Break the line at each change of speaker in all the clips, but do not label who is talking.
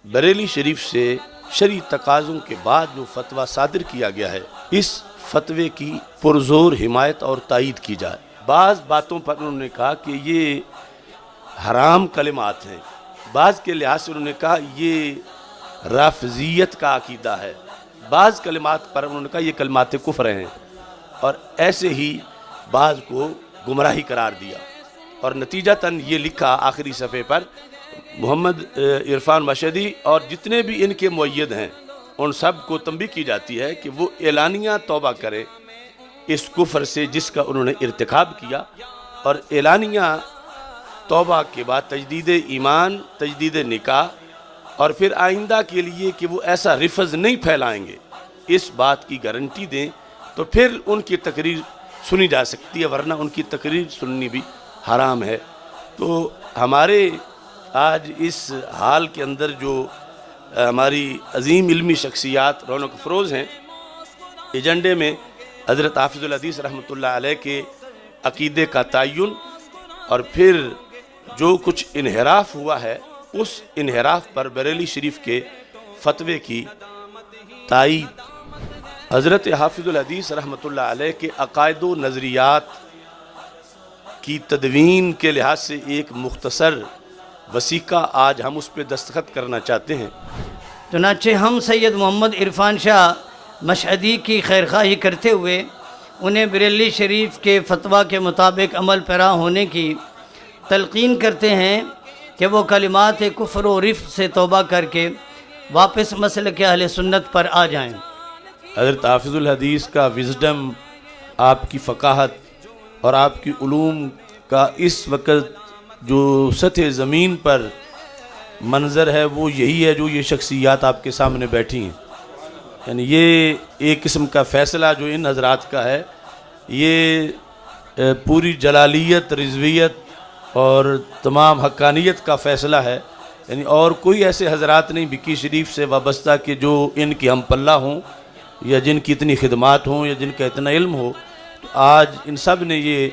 بریلی شریف سے شرعی تقاضوں کے بعد جو فتویٰ صادر کیا گیا ہے، اس فتوے کی پرزور حمایت اور تائید کی جائے۔ بعض باتوں پر انہوں نے کہا کہ یہ حرام کلمات ہیں، بعض کے لحاظ سے انہوں نے کہا یہ رافضیت کا عقیدہ ہے، بعض کلمات پر انہوں نے کہا یہ کلمات کفر ہیں، اور ایسے ہی بعض کو گمراہی قرار دیا۔ اور نتیجتاً یہ لکھا آخری صفحے پر، محمد عرفان مشہدی اور جتنے بھی ان کے مؤید ہیں ان سب کو تنبیہ کی جاتی ہے کہ وہ اعلانیہ توبہ کرے اس کفر سے جس کا انہوں نے ارتکاب کیا، اور اعلانیہ توبہ کے بعد تجدید ایمان، تجدید نکاح، اور پھر آئندہ کے لیے کہ وہ ایسا رفض نہیں پھیلائیں گے، اس بات کی گارنٹی دیں تو پھر ان کی تقریر سنی جا سکتی ہے، ورنہ ان کی تقریر سننی بھی حرام ہے۔ تو ہمارے آج اس حال کے اندر جو ہماری عظیم علمی شخصیات رونق افروز ہیں، ایجنڈے میں حضرت حافظ الحدیث رحمۃ اللہ علیہ کے عقیدے کا تعین، اور پھر جو کچھ انحراف ہوا ہے اس انحراف پر بریلی شریف کے فتوے کی تائید۔ حضرت حافظ الحدیث رحمۃ اللہ علیہ کے عقائد و نظریات کی تدوین کے لحاظ سے ایک مختصر وثیقہ آج ہم اس پہ دستخط کرنا چاہتے ہیں۔
چنانچہ ہم سید محمد عرفان شاہ مشہدی کی خیرخواہی کرتے ہوئے انہیں بریلی شریف کے فتویٰ کے مطابق عمل پیرا ہونے کی تلقین کرتے ہیں کہ وہ کلمات کفر و رفض سے توبہ کر کے واپس مسلک اہل سنت پر آ جائیں۔
حضرت حافظ الحدیث کا وزڈم، آپ کی فقاہت اور آپ کی علوم کا اس وقت جو سطح زمین پر منظر ہے وہ یہی ہے جو یہ شخصیات آپ کے سامنے بیٹھی ہیں۔ یعنی یہ ایک قسم کا فیصلہ جو ان حضرات کا ہے، یہ پوری جلالیت، رضویت اور تمام حقانیت کا فیصلہ ہے۔ یعنی اور کوئی ایسے حضرات نہیں بکی شریف سے وابستہ کہ جو ان کی ہم پلہ ہوں، یا جن کی اتنی خدمات ہوں، یا جن کا اتنا علم ہو۔ تو آج ان سب نے یہ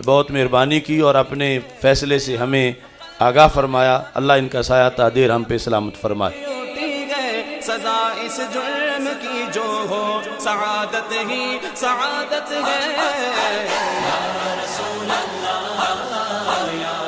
بہت مہربانی کی اور اپنے فیصلے سے ہمیں آگاہ فرمایا۔ اللہ ان کا سایہ تا دیر ہم پہ سلامت فرمائے۔
سزا اس جرم کی جو ہو، سعادت ہی سعادت ہے۔ یا رسول اللہ، یا